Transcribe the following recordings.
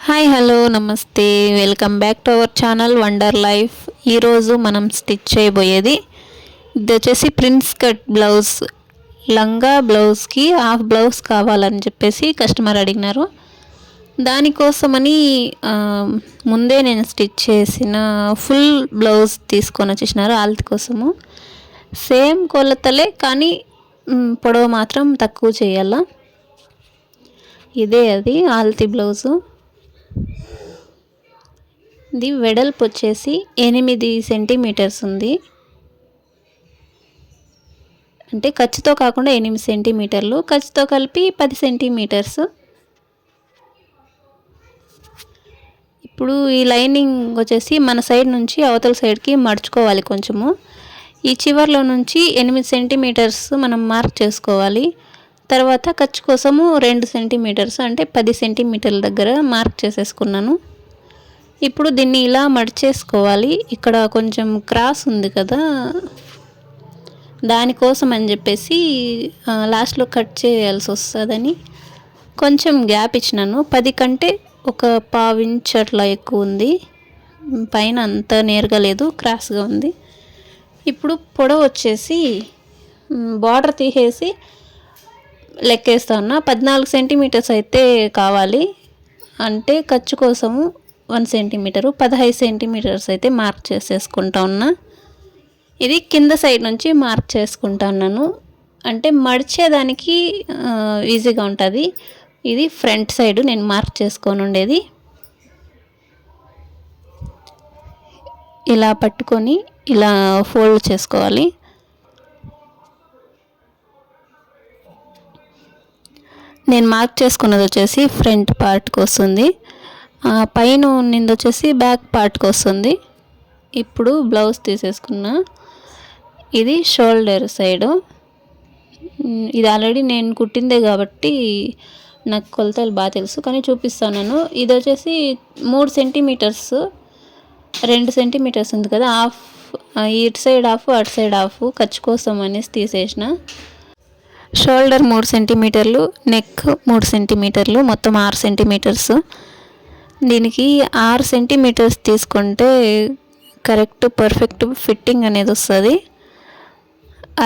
Hi hello నమస్తే welcome back to our channel wonder life. ఈరోజు మనం స్టిచ్ చేయబోయేది ఇది వచ్చేసి ప్రిన్స్ కట్ బ్లౌజ్. లంగా బ్లౌజ్కి హాఫ్ బ్లౌజ్ కావాలని చెప్పేసి కస్టమర్ అడిగినారు. దానికోసమని ముందే నేను స్టిచ్ చేసిన ఫుల్ బ్లౌజ్ తీసుకొని వచ్చేసినారు ఆల్తి కోసము. సేమ్ కొలతలే కానీ పొడవు మాత్రం తక్కువ చేయాల. ఇదే అది ఆల్తి బ్లౌజు. ఇది వెడల్పు వచ్చేసి 8 సెంటీమీటర్స్ ఉంది. అంటే ఖర్చుతో కాకుండా 8 సెంటీమీటర్లు, ఖర్చుతో కలిపి 10 సెంటీమీటర్స్. ఇప్పుడు ఈ లైనింగ్ వచ్చేసి మన సైడ్ నుంచి అవతల సైడ్కి మడుచుకోవాలి కొంచెము. ఈ చివర్లో నుంచి 8 సెంటీమీటర్స్ మనం మార్క్ చేసుకోవాలి. తర్వాత ఖర్చు కోసము 2 సెంటీమీటర్స్ అంటే 10 సెంటీమీటర్ల దగ్గర మార్క్ చేసేసుకున్నాను. ఇప్పుడు దీన్ని ఇలా మడిచేసుకోవాలి. ఇక్కడ కొంచెం క్రాస్ ఉంది కదా, దానికోసం అని చెప్పేసి లాస్ట్లో కట్ చేయాల్సి వస్తుందని కొంచెం గ్యాప్ ఇచ్చినాను. 10 కంటే ఒక పావు ఇంచ్ అట్లా ఎక్కువ ఉంది. పైన అంత నేరుగా లేదు, క్రాస్గా ఉంది. ఇప్పుడు పొడవు వచ్చేసి బార్డర్ తీసేసి లెక్కేస్తా ఉన్నా. 14 సెంటీమీటర్స్ అయితే కావాలి. అంటే ఖర్చు కోసము 1 సెంటీమీటరు, 15 సెంటీమీటర్స్ అయితే మార్క్ చేసేసుకుంటా ఉన్నా. ఇది కింద సైడ్ నుంచి మార్క్ చేసుకుంటా ఉన్నాను. అంటే మడిచేదానికి ఈజీగా ఉంటుంది. ఇది ఫ్రంట్ సైడ్ నేను మార్క్ చేసుకొని ఉండేది. ఇలా పట్టుకొని ఇలా ఫోల్డ్ చేసుకోవాలి. నేను మార్క్ చేసుకున్నది వచ్చేసి ఫ్రంట్ పార్ట్కి వస్తుంది, పైన ఉన్నది వచ్చేసి బ్యాక్ పార్ట్కి వస్తుంది. ఇప్పుడు బ్లౌజ్ తీసేసుకున్నా. ఇది షోల్డర్ సైడు. ఇది ఆల్రెడీ నేను కుట్టిందే కాబట్టి నాకు కొలతలు బాగా తెలుసు, కానీ చూపిస్తాను. ఇది వచ్చేసి 3 సెంటీమీటర్స్, 2 సెంటీమీటర్స్ ఉంది కదా, హాఫ్ ఇటు సైడ్ హాఫ్ అటు సైడ్ హాఫ్ ఖర్చు కోసం అనేసి తీసేసిన. షోల్డర్ 3 సెంటీమీటర్లు, నెక్ 3 సెంటీమీటర్లు, మొత్తం 6 సెంటీమీటర్స్. దీనికి 6 సెంటీమీటర్స్ తీసుకుంటే కరెక్ట్ పర్ఫెక్ట్ ఫిట్టింగ్ అనేది వస్తుంది.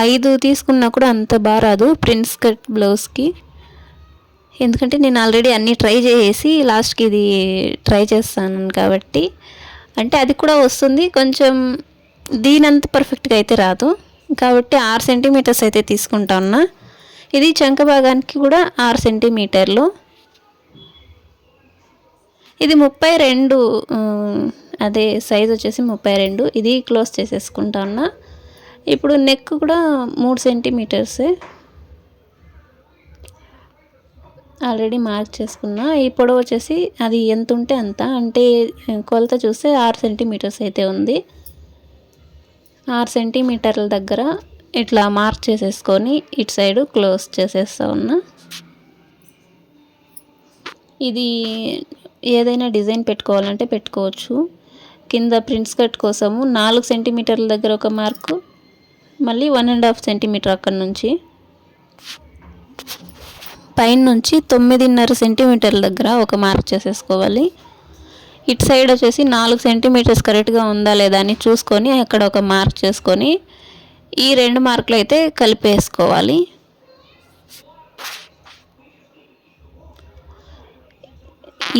5 తీసుకున్నా కూడా అంత బాగా రాదు ప్రిన్స్ కట్ బ్లౌజ్కి. ఎందుకంటే నేను ఆల్రెడీ అన్నీ ట్రై చేసి లాస్ట్కి ఇది ట్రై చేస్తాను కాబట్టి, అంటే అది కూడా వస్తుంది కొంచెం, దీనంత పర్ఫెక్ట్గా అయితే రాదు. కాబట్టి 6 సెంటీమీటర్స్ అయితే తీసుకుంటా ఉన్నా. ఇది చంక భాగానికి కూడా 6 సెంటీమీటర్లు. ఇది 32, అదే సైజ్ వచ్చేసి 32. ఇది క్లోజ్ చేసేసుకుంటా ఉన్నా. ఇప్పుడు నెక్ కూడా 3 సెంటీమీటర్సే ఆల్రెడీ మార్క్ చేసుకున్నా. ఈ పొడవు వచ్చేసి అది ఎంత ఉంటే అంత, అంటే కొలత చూస్తే 6 సెంటీమీటర్స్ అయితే ఉంది. 6 సెంటీమీటర్ల దగ్గర ఇట్లా మార్క్ చేసేసుకొని ఇటు సైడు క్లోజ్ చేసేస్తా ఉన్నా. ఇది ఏదైనా డిజైన్ పెట్టుకోవాలంటే పెట్టుకోవచ్చు. కింద ప్రిన్స్ కట్ కోసము 4 సెంటీమీటర్ల దగ్గర ఒక మార్కు, మళ్ళీ 1.5 సెంటీమీటర్ అక్కడ నుంచి, పైన నుంచి 9.5 సెంటీమీటర్ల దగ్గర ఒక మార్క్ చేసేసుకోవాలి. ఇటు సైడ్ వచ్చేసి 4 సెంటీమీటర్స్ కరెక్ట్గా ఉందా లేదా అని చూసుకొని అక్కడ ఒక మార్క్ చేసుకొని ఈ 2 మార్కులు అయితే కలిపేసుకోవాలి.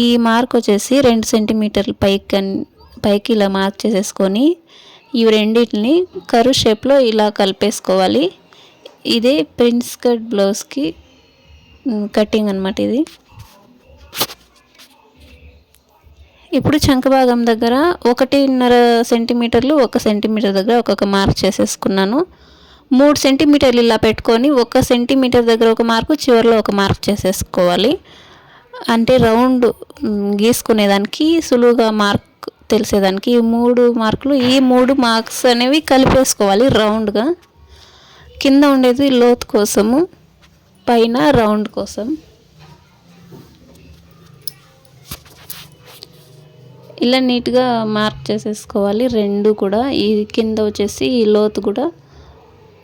ఈ మార్క్ వచ్చేసి 2 సెంటీమీటర్ల పైకి ఇలా మార్క్ చేసేసుకొని ఇవి రెండింటిని కర్వ్ షేప్లో ఇలా కలిపేసుకోవాలి. ఇదే ప్రిన్స్ కట్ బ్లౌజ్కి కటింగ్ అన్నమాట ఇది. ఇప్పుడు చంక భాగం దగ్గర 1.5 సెంటీమీటర్లు, 1 సెంటీమీటర్ దగ్గర ఒక్కొక్క మార్క్ చేసేసుకున్నాను. 3 సెంటీమీటర్లు ఇలా పెట్టుకొని 1 సెంటీమీటర్ దగ్గర ఒక మార్కు, చివరిలో ఒక మార్క్ చేసేసుకోవాలి. అంటే రౌండ్ గీసుకునేదానికి సులువుగా మార్క్ తెలిసేదానికి ఈ 3 మార్కులు, ఈ 3 మార్క్స్ అనేవి కలిపేసుకోవాలి రౌండ్గా. కింద ఉండేది లోతు కోసము, పైన రౌండ్ కోసం. ఇలా నీట్గా మార్క్ చేసేసుకోవాలి రెండు కూడా. ఈ కింద వచ్చేసి ఈ లోతు కూడా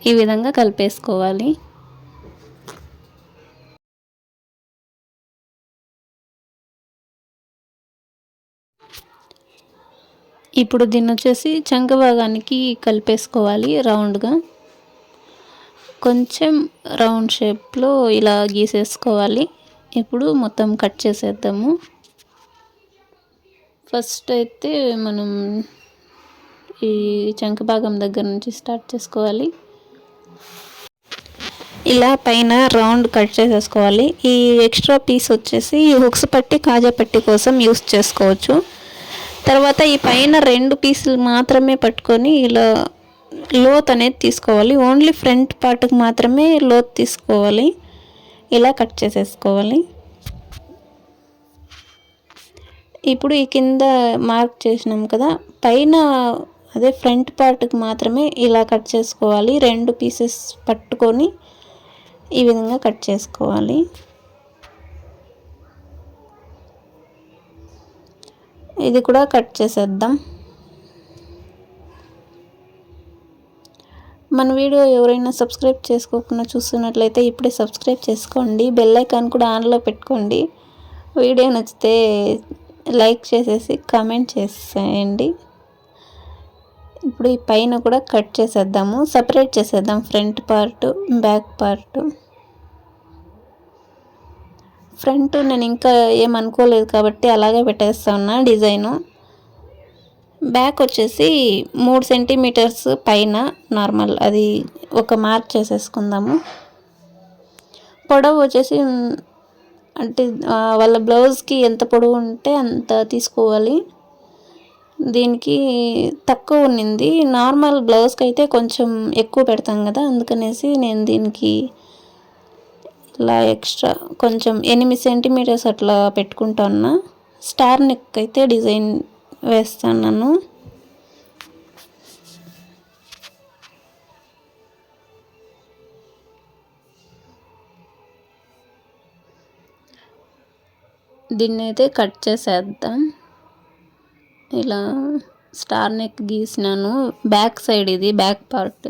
ఈ విధంగా కలిపేసుకోవాలి. ఇప్పుడు దీన్ని వచ్చేసి చంక భాగానికి కలిపేసుకోవాలి రౌండ్గా. కొంచెం రౌండ్ షేప్లో ఇలా గీసేసుకోవాలి. ఇప్పుడు మొత్తం కట్ చేసేద్దాము. ఫస్ట్ అయితే మనం ఈ చంక భాగం దగ్గర నుంచి స్టార్ట్ చేసుకోవాలి. ఇలా పైన రౌండ్ కట్ చేసేసుకోవాలి. ఈ ఎక్స్ట్రా పీస్ వచ్చేసి హుక్స్ పట్టి కాజా పట్టి కోసం యూస్ చేసుకోవచ్చు. తర్వాత ఈ పైన 2 పీసులు మాత్రమే పట్టుకొని ఇలా లోత్ అనేది తీసుకోవాలి. ఓన్లీ ఫ్రంట్ పార్ట్కి మాత్రమే లోత్ తీసుకోవాలి. ఇలా కట్ చేసేసుకోవాలి. ఇప్పుడు ఈ కింద మార్క్ చేసినాం కదా, పైన అదే ఫ్రంట్ పార్ట్కి మాత్రమే ఇలా కట్ చేసుకోవాలి. 2 పీసెస్ పట్టుకొని ఈ విధంగా కట్ చేసుకోవాలి. ఇది కూడా కట్ చేసేద్దాం. మన వీడియో ఎవరైనా సబ్స్క్రైబ్ చేసుకోకుండా చూస్తున్నట్లయితే ఇప్పుడే సబ్స్క్రైబ్ చేసుకోండి. బెల్ ఐకాన్ కూడా ఆన్లో పెట్టుకోండి. వీడియో నచ్చితే లైక్ చేసేసి కామెంట్ చేసేయండి. ఇప్పుడు ఈ పైన కూడా కట్ చేసేద్దాము. సపరేట్ చేసేద్దాం front part, back part. Front నేను ఇంకా ఏమనుకోలేదు కాబట్టి అలాగే పెట్టేస్తా ఉన్నా డిజైను. బ్యాక్ వచ్చేసి 3 సెంటీమీటర్స్ పైన నార్మల్ అది ఒక మార్క్ చేసేసుకుందాము. పొడవు వచ్చేసి అంటే వాళ్ళ బ్లౌజ్కి ఎంత పొడవు ఉంటే అంత తీసుకోవాలి. దీనికి తక్కువ ఉన్నింది. నార్మల్ బ్లౌజ్కి అయితే కొంచెం ఎక్కువ పెడతాం కదా, అందుకనేసి నేను దీనికి ఇలా ఎక్స్ట్రా కొంచెం 8 సెంటీమీటర్స్ అట్లా పెట్టుకుంటాను. స్టార్ నెక్ అయితే డిజైన్ వేస్తాను. దీన్ని అయితే కట్ చేసేద్దాం. ఇలా స్టార్ నెక్ గీసినాను. బ్యాక్ సైడ్ ఇది బ్యాక్ పార్ట్.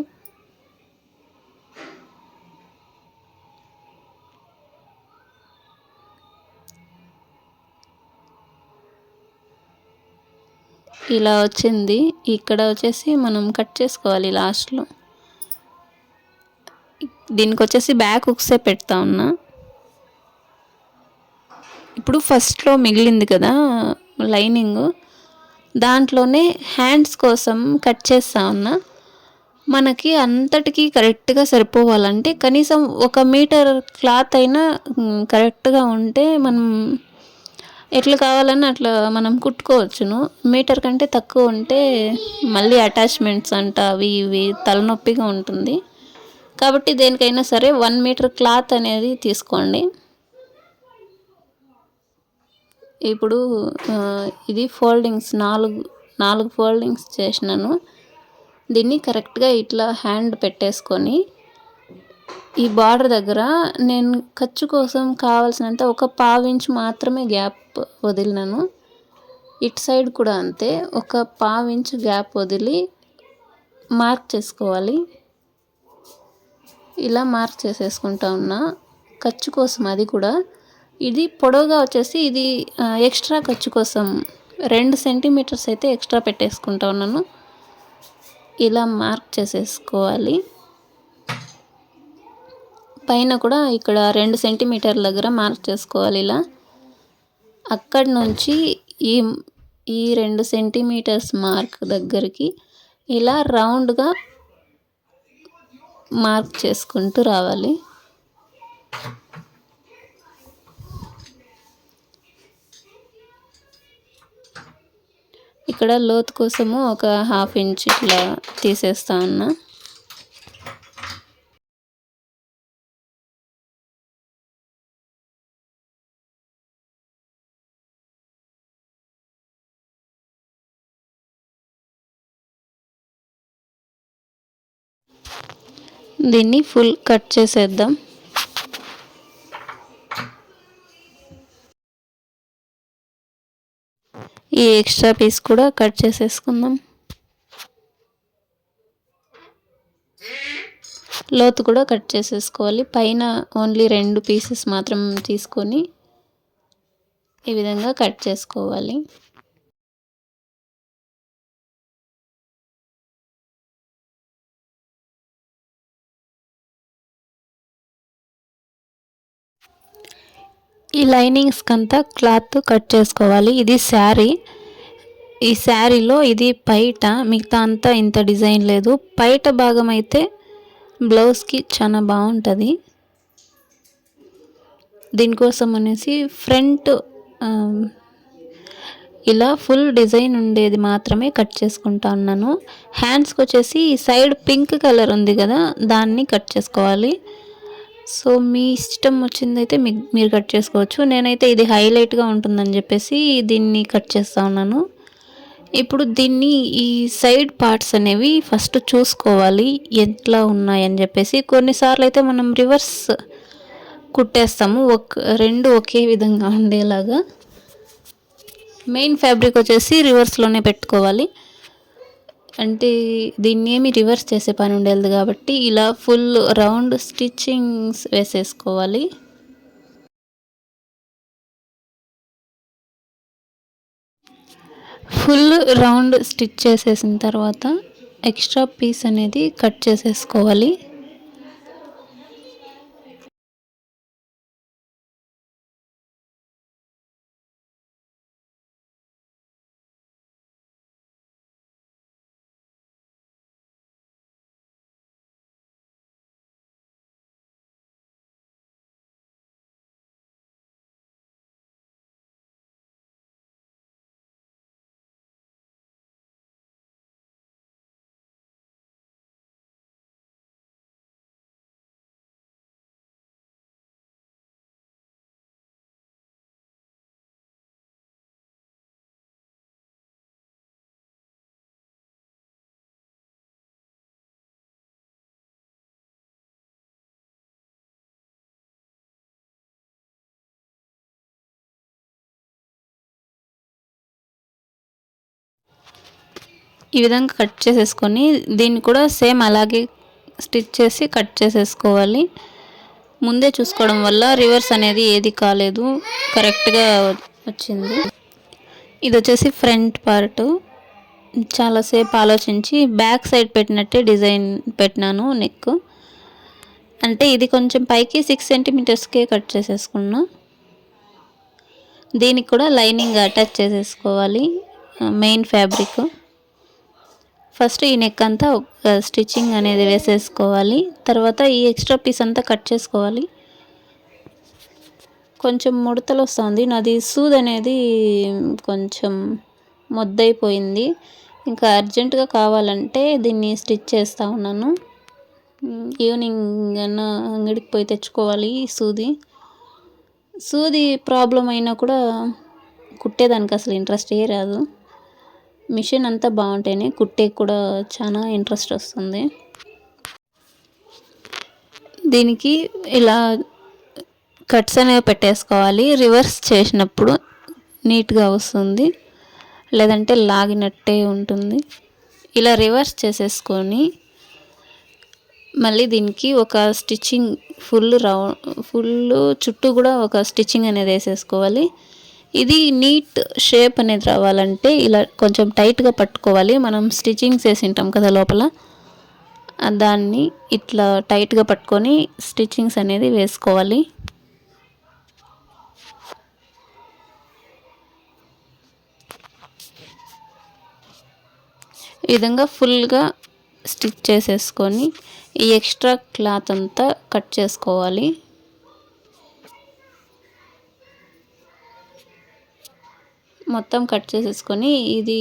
ఇలా వచ్చింది. ఇక్కడ వచ్చేసి మనం కట్ చేసుకోవాలి లాస్ట్లో. దీనికి వచ్చేసి బ్యాక్ హుక్సే పెడతా ఉన్నా. ఇప్పుడు ఫస్ట్లో మిగిలింది కదా లైనింగ్, దాంట్లోనే హ్యాండ్స్ కోసం కట్ చేస్తా ఉన్నా. మనకి అంతటికీ కరెక్ట్గా సరిపోవాలంటే కనీసం 1 మీటర్ క్లాత్ అయినా కరెక్ట్గా ఉంటే మనం ఎట్లా కావాలని అట్లా మనం కుట్టుకోవచ్చును. మీటర్ కంటే తక్కువ ఉంటే మళ్ళీ అటాచ్మెంట్స్ అంట అవి ఇవి తలనొప్పిగా ఉంటుంది. కాబట్టి దేనికైనా సరే 1 మీటర్ క్లాత్ అనేది తీసుకోండి. ఇప్పుడు ఇది ఫోల్డింగ్స్ 4 ఫోల్డింగ్స్ చేసినాను. దీన్ని కరెక్ట్గా ఇట్లా హ్యాండ్ పెట్టేసుకొని ఈ బార్డర్ దగ్గర నేను ఖర్చు కోసం కావాల్సినంత 1/4 ఇంచ్ మాత్రమే గ్యాప్ వదిలినాను. ఇటు సైడ్ కూడా అంతే 1/4 ఇంచ్ గ్యాప్ వదిలి మార్క్ చేసుకోవాలి. ఇలా మార్క్ చేసేసుకుంటా ఉన్నా ఖర్చు కోసం. అది కూడా ఇది పొడవుగా వచ్చేసి ఇది ఎక్స్ట్రా ఖర్చు కోసం 2 సెంటీమీటర్స్ అయితే ఎక్స్ట్రా పెట్టేసుకుంటా ఉన్నాను. ఇలా మార్క్ చేసేసుకోవాలి. పైన కూడా ఇక్కడ 2 సెంటీమీటర్ల దగ్గర మార్క్ చేసుకోవాలి. ఇలా అక్కడి నుంచి ఈ 2 సెంటీమీటర్స్ మార్క్ దగ్గరికి ఇలా రౌండ్గా మార్క్ చేసుకుంటూ రావాలి. ఇక్కడ లోతు కోసము 1/2 ఇంచ్ ఇట్లా తీసేస్తా ఉన్నా. దీన్ని ఫుల్ కట్ చేసేద్దాం. ఈ ఎక్స్ట్రా పీస్ కూడా కట్ చేసేసుకుందాం. లోతు కూడా కట్ చేసేసుకోవాలి. పైన ఓన్లీ 2 పీసెస్ మాత్రం తీసుకొని ఈ విధంగా కట్ చేసుకోవాలి. ఈ లైనింగ్స్కి అంతా క్లాత్ కట్ చేసుకోవాలి. ఇది శారీ. ఈ శారీలో ఇది పైట, మిగతా అంతా ఇంత డిజైన్ లేదు. పైట భాగం అయితే బ్లౌజ్కి చాలా బాగుంటుంది. దీనికోసం అనేసి ఫ్రంట్ ఇలా ఫుల్ డిజైన్ ఉండేది మాత్రమే కట్ చేసుకుంటా ఉన్నాను. హ్యాండ్స్కి వచ్చేసి సైడ్ పింక్ కలర్ ఉంది కదా, దాన్ని కట్ చేసుకోవాలి. సో మీ ఇష్టం వచ్చిందైతే మీరు కట్ చేసుకోవచ్చు. నేనైతే ఇది హైలైట్గా ఉంటుందని చెప్పేసి దీన్ని కట్ చేస్తూ ఉన్నాను. ఇప్పుడు దీన్ని ఈ సైడ్ పార్ట్స్ అనేవి ఫస్ట్ చూసుకోవాలి ఎట్లా ఉన్నాయని చెప్పేసి. కొన్నిసార్లు అయితే మనం రివర్స్ కుట్టేస్తాము, రెండు ఒకే విధంగా ఉండేలాగా. మెయిన్ ఫ్యాబ్రిక్ వచ్చేసి రివర్స్లోనే పెట్టుకోవాలి. అంటే దీన్ని ఏమి రివర్స్ చేసే పని ఉండేది కాబట్టి ఇలా ఫుల్ రౌండ్ స్టిచ్చింగ్స్ వేసేసుకోవాలి. ఫుల్ రౌండ్ స్టిచ్ చేసేసిన తర్వాత ఎక్స్ట్రా పీస్ అనేది కట్ చేసేసుకోవాలి. ఈ విధంగా కట్ చేసేసుకొని దీన్ని కూడా సేమ్ అలాగే స్టిచ్ చేసి కట్ చేసేసుకోవాలి. ముందే చూసుకోవడం వల్ల రివర్స్ అనేది ఏది కాలేదు, కరెక్ట్గా వచ్చింది. ఇది వచ్చేసి ఫ్రంట్ పార్ట్. చాలాసేపు ఆలోచించి బ్యాక్ సైడ్ పెట్టినట్టే డిజైన్ పెట్టినాను. నెక్ అంటే ఇది కొంచెం పైకి 6 సెంటీమీటర్స్కే కట్ చేసేసుకున్నా. దీనికి కూడా లైనింగ్ అటాచ్ చేసేసుకోవాలి. మెయిన్ ఫ్యాబ్రిక్ ఫస్ట్ ఈ నెక్ అంతా స్టిచ్చింగ్ అనేది వేసేసుకోవాలి. తర్వాత ఈ ఎక్స్ట్రా పీస్ అంతా కట్ చేసుకోవాలి. కొంచెం ముడతలు వస్తుంది. నాది సూది అనేది కొంచెం మొద్దైపోయింది. ఇంకా అర్జెంటుగా కావాలంటే దీన్ని స్టిచ్ చేస్తూ ఉన్నాను. ఈవినింగ్ అన్నా అంగడికి పోయి తెచ్చుకోవాలి సూది. సూది ప్రాబ్లం అయినా కూడా కుట్టేదానికి అసలు ఇంట్రెస్ట్ రాదు. మిషన్ అంతా బాగుంటేనే కుట్టే కూడా చాలా ఇంట్రెస్ట్ వస్తుంది. దీనికి ఇలా కట్స్ అనేవి పెట్టేసుకోవాలి. రివర్స్ చేసినప్పుడు నీట్గా వస్తుంది, లేదంటే లాగినట్టే ఉంటుంది. ఇలా రివర్స్ చేసేసుకొని మళ్ళీ దీనికి ఒక స్టిచ్చింగ్ ఫుల్ చుట్టూ కూడా ఒక స్టిచ్చింగ్ అనేది వేసేసుకోవాలి. ఇది నీట్ షేప్ అనేది రావాలంటే ఇలా కొంచెం టైట్గా పట్టుకోవాలి. మనం స్టిచ్చింగ్స్ వేసి ఉంటాం కదా లోపల, దాన్ని ఇట్లా టైట్గా పట్టుకొని స్టిచ్చింగ్స్ అనేది వేసుకోవాలి. ఈ విధంగా ఫుల్గా స్టిచ్ చేసేసుకొని ఈ ఎక్స్ట్రా క్లాత్ అంతా కట్ చేసుకోవాలి. మొత్తం కట్ చేసేసుకొని ఇది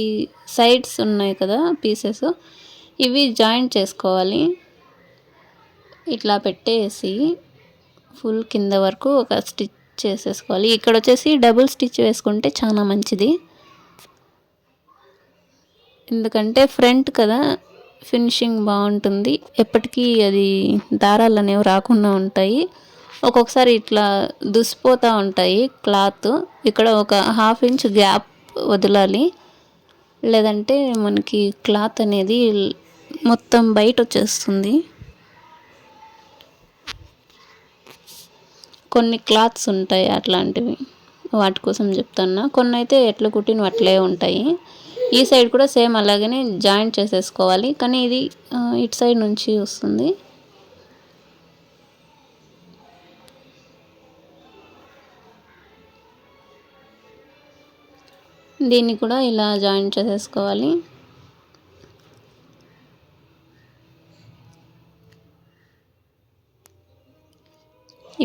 సైడ్స్ ఉన్నాయి కదా పీసెస్, ఇవి జాయింట్ చేసుకోవాలి. ఇట్లా పెట్టేసి ఫుల్ కింద వరకు ఒక స్టిచ్ చేసేసుకోవాలి. ఇక్కడ వచ్చేసి డబుల్ స్టిచ్ వేసుకుంటే చాలా మంచిది. ఎందుకంటే ఫ్రంట్ కదా, ఫినిషింగ్ బాగుంటుంది. ఎప్పటికీ అది దారాలు అనేవి రాకుండా ఉంటాయి. ఒక్కొక్కసారి ఇట్లా దుసిపోతూ ఉంటాయి క్లాత్. ఇక్కడ ఒక 1/2 ఇంచ్ గ్యాప్ వదలాలి, లేదంటే మనకి క్లాత్ అనేది మొత్తం బయట వచ్చేస్తుంది. కొన్ని క్లాత్స్ ఉంటాయి అట్లాంటివి, వాటి కోసం చెప్తున్నా. కొన్ని అయితే ఎట్లా కుట్టిన అట్లే ఉంటాయి. ఈ సైడ్ కూడా సేమ్ అలాగనే జాయింట్ చేసేసుకోవాలి, కానీ ఇది ఇటు సైడ్ నుంచి వస్తుంది. దీన్ని కూడా ఇలా జాయిన్ చేసేసుకోవాలి.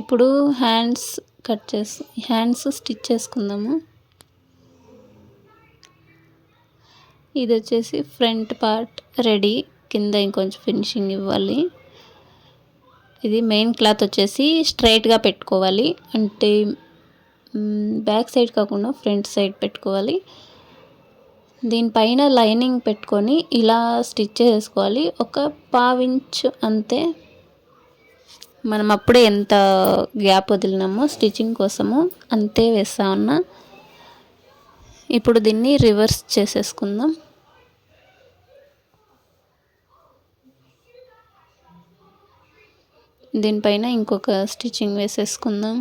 ఇప్పుడు హ్యాండ్స్ స్టిచ్ చేసుకుందాము. ఇది వచ్చేసి ఫ్రంట్ పార్ట్ రెడీ, కింద ఇంకొంచెం ఫినిషింగ్ ఇవ్వాలి. ఇది మెయిన్ క్లాత్ వచ్చేసి స్ట్రైట్గా పెట్టుకోవాలి, అంటే బ్యాక్ సైడ్ కాకుండా ఫ్రంట్ సైడ్ పెట్టుకోవాలి. దీనిపైన లైనింగ్ పెట్టుకొని ఇలా స్టిచ్ చేసుకోవాలి. ఒక 1/2 ఇంచు అంతే. మనం అప్పుడే ఎంత గ్యాప్ వదిలినామో స్టిచ్చింగ్ కోసము అంతే వేస్తా ఉన్నా. ఇప్పుడు దీన్ని రివర్స్ చేసేసుకుందాం. దీనిపైన ఇంకొక స్టిచ్చింగ్ వేసేసుకుందాం.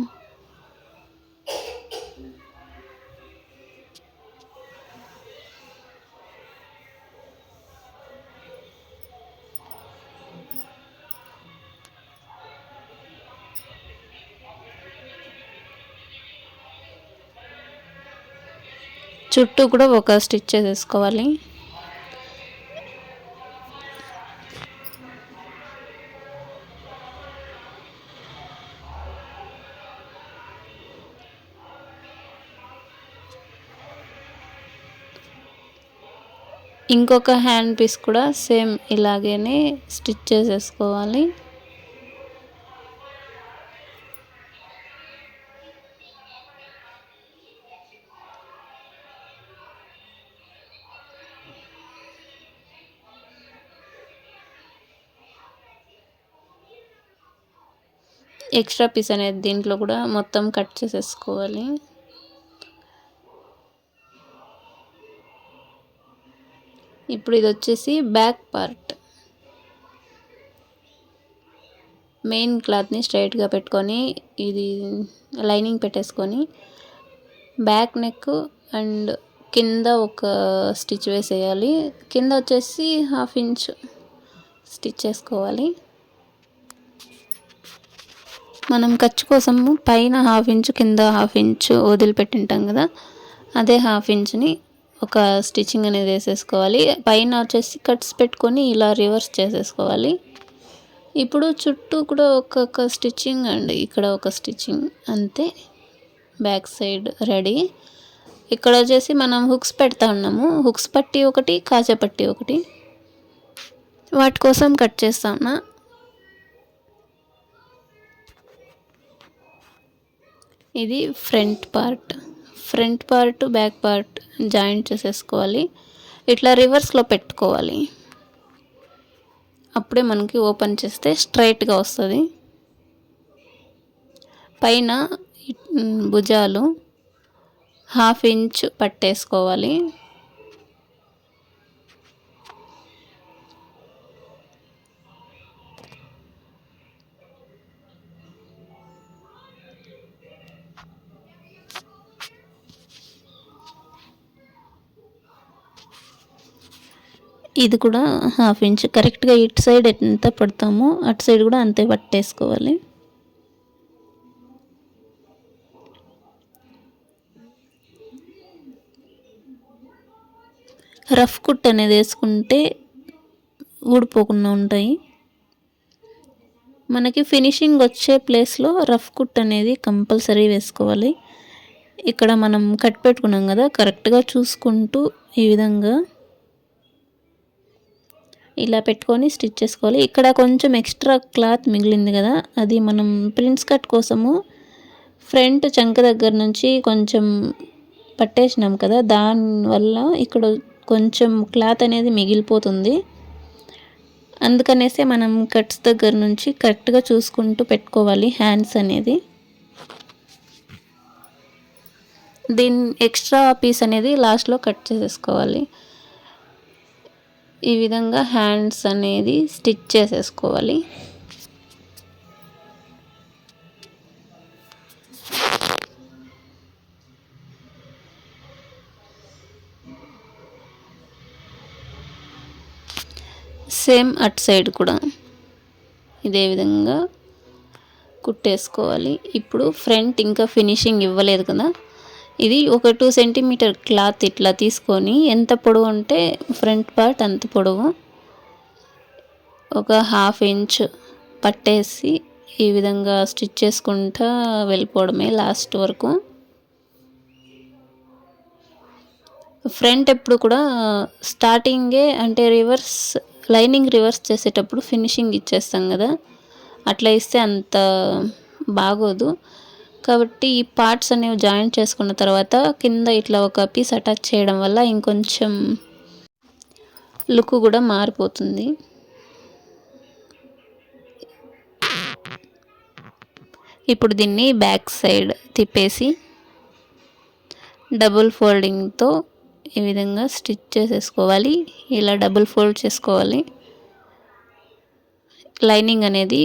చుట్టూ కూడా ఒక స్టిచ్ చేసేసుకోవాలి. ఇంకొక హ్యాండ్ పీస్ కూడా సేమ్ ఇలాగనే స్టిచ్ చేసేసుకోవాలి. ఎక్స్ట్రా పీస్ అనేది దీంట్లో కూడా మొత్తం కట్ చేసేసుకోవాలి. ఇప్పుడు ఇది వచ్చేసి బ్యాక్ పార్ట్. మెయిన్ క్లాత్ని స్ట్రైట్గా పెట్టుకొని ఇది లైనింగ్ పెట్టేసుకొని బ్యాక్ నెక్ అండ్ కింద ఒక స్టిచ్ వేసేయాలి. కింద వచ్చేసి 1/2 ఇంచ్ స్టిచ్ చేసుకోవాలి. మనం ఖర్చు కోసము పైన 1/2 ఇంచు కింద 1/2 ఇంచు వదిలిపెట్టింటాం కదా, అదే 1/2 ఇంచుని ఒక స్టిచ్చింగ్ అనేది వేసేసుకోవాలి. పైన వచ్చేసి కట్స్ పెట్టుకొని ఇలా రివర్స్ చేసేసుకోవాలి. ఇప్పుడు చుట్టూ కూడా ఒక్కొక్క స్టిచ్చింగ్ అండ్ ఇక్కడ ఒక స్టిచ్చింగ్ అంతే. Back side ready. ఇక్కడ వచ్చేసి మనం హుక్స్ పెడతా ఉన్నాము. హుక్స్ పట్టి ఒకటి, కాజా పట్టి ఒకటి, వాటి కోసం కట్ చేస్తా ఉన్నా. ఇది front part back part joint చేసేసుకోవాలి. ఇట్లా రివర్స్లో పెట్టుకోవాలి. అప్పుడే మనకి ఓపెన్ చేస్తే స్ట్రైట్గా వస్తుంది. పైన భుజాలు 1/2 ఇంచ్ పట్టేసుకోవాలి. ఇది కూడా 1/2 ఇంచ్ కరెక్ట్గా ఇటు సైడ్ ఎంత పడతామో అటు సైడ్ కూడా అంతే పట్టేసుకోవాలి. రఫ్ కుట్ అనేది వేసుకుంటే ఊడిపోకుండా ఉంటాయి. మనకి ఫినిషింగ్ వచ్చే ప్లేస్లో రఫ్ కుట్ అనేది కంపల్సరీ వేసుకోవాలి. ఇక్కడ మనం కట్ పెట్టుకున్నాం కదా, కరెక్ట్గా చూసుకుంటూ ఈ విధంగా ఇలా పెట్టుకొని స్టిచ్ చేసుకోవాలి. ఇక్కడ కొంచెం ఎక్స్ట్రా క్లాత్ మిగిలింది కదా, అది మనం ప్రిన్స్ కట్ కోసము ఫ్రంట్ చంక దగ్గర నుంచి కొంచెం పట్టేసినాం కదా, దానివల్ల ఇక్కడ కొంచెం క్లాత్ అనేది మిగిలిపోతుంది. అందుకనేసి మనం కట్స్ దగ్గర నుంచి కరెక్ట్గా చూసుకుంటూ పెట్టుకోవాలి హ్యాండ్స్ అనేది. దీని ఎక్స్ట్రా పీస్ అనేది లాస్ట్లో కట్ చేసేసుకోవాలి. ఈ విధంగా హ్యాండ్స్ అనేది స్టిచ్ చేసేసుకోవాలి. సేమ్ అటు సైడ్ కూడా ఇదే విధంగా కుట్టేసుకోవాలి. ఇప్పుడు ఫ్రంట్ ఇంకా ఫినిషింగ్ ఇవ్వలేదు కదా, ఇది ఒక 2 సెంటీమీటర్ క్లాత్ ఇట్లా తీసుకొని ఎంత పొడవు అంటే ఫ్రంట్ పార్ట్ అంత పొడవు ఒక హాఫ్ ఇంచ్ పట్టేసి ఈ విధంగా స్టిచ్ చేసుకుంటా వెళ్ళిపోవడమే లాస్ట్ వరకు. ఫ్రంట్ ఎప్పుడు కూడా స్టార్టింగే అంటే లైనింగ్ రివర్స్ చేసేటప్పుడు ఫినిషింగ్ ఇచ్చేస్తాం కదా, అట్లా ఇస్తే అంత బాగోదు. కాబట్టి ఈ పార్ట్స్ అనేవి జాయింట్ చేసుకున్న తర్వాత కింద ఇట్లా ఒక పీస్ అటాచ్ చేయడం వల్ల ఇంకొంచెం లుక్ కూడా మారిపోతుంది. ఇప్పుడు దీన్ని బ్యాక్ సైడ్ తిప్పేసి డబుల్ ఫోల్డింగ్తో ఈ విధంగా స్టిచ్ చేసేసుకోవాలి. ఇలా డబుల్ ఫోల్డ్ చేసుకోవాలి. లైనింగ్ అనేది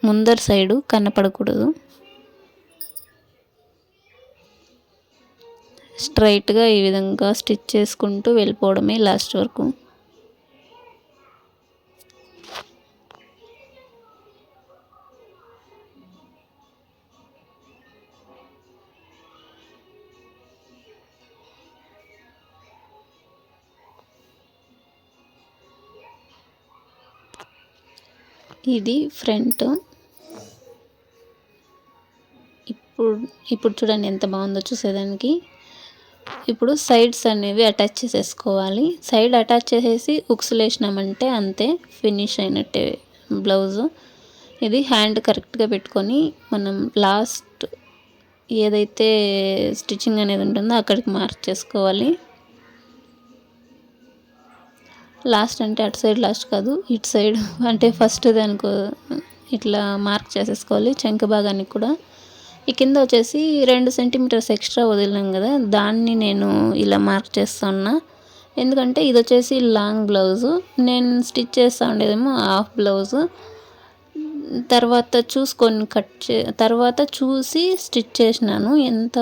ముందర సైడు కనపడకూడదు. స్ట్రైట్గా ఈ విధంగా స్టిచ్ చేసుకుంటూ వెళ్ళిపోవడమే లాస్ట్ వరకు. ఇది ఫ్రంట్. ఇప్పుడు చూడండి ఎంత బాగుందో చూసేదానికి. ఇప్పుడు సైడ్స్ అనేవి అటాచ్ చేసేసుకోవాలి. సైడ్ అటాచ్ చేసేసి ఉక్సులు వేసినామంటే అంతే, ఫినిష్ అయినట్టే బ్లౌజు. ఇది హ్యాండ్ కరెక్ట్గా పెట్టుకొని మనం లాస్ట్ ఏదైతే స్టిచ్చింగ్ అనేది ఉంటుందో అక్కడికి మార్క్ చేసుకోవాలి. లాస్ట్ అంటే అటు సైడ్ లాస్ట్ కాదు, ఇటు సైడ్ అంటే ఫస్ట్ దానికి ఇట్లా మార్క్ చేసేసుకోవాలి. చంక భాగానికి కూడా ఈ కింద వచ్చేసి 2 సెంటీమీటర్స్ ఎక్స్ట్రా వదిలినాం కదా, దాన్ని నేను ఇలా మార్క్ చేస్తున్నా. ఎందుకంటే ఇది వచ్చేసి లాంగ్ బ్లౌజు, నేను స్టిచ్ చేస్తూ ఉండేదేమో హాఫ్ బ్లౌజు. తర్వాత తర్వాత చూసి స్టిచ్ చేసినాను. ఎంత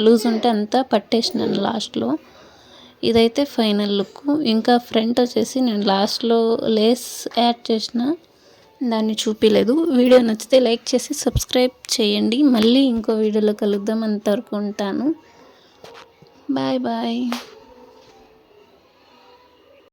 లూజ్ ఉంటే అంత పట్టేసినాను లాస్ట్లో. ఇదైతే ఫైనల్ లుక్. ఇంకా ఫ్రంట్ వచ్చేసి నేను లాస్ట్లో లేస్ యాడ్ చేసిన, దాన్ని చూపించలేదు. వీడియో నచ్చితే లైక్ చేసి సబ్స్క్రైబ్ చేయండి. మళ్ళీ ఇంకో వీడియోలో కలుద్దాం. అంతవరకు ఉంటాను. Bye bye.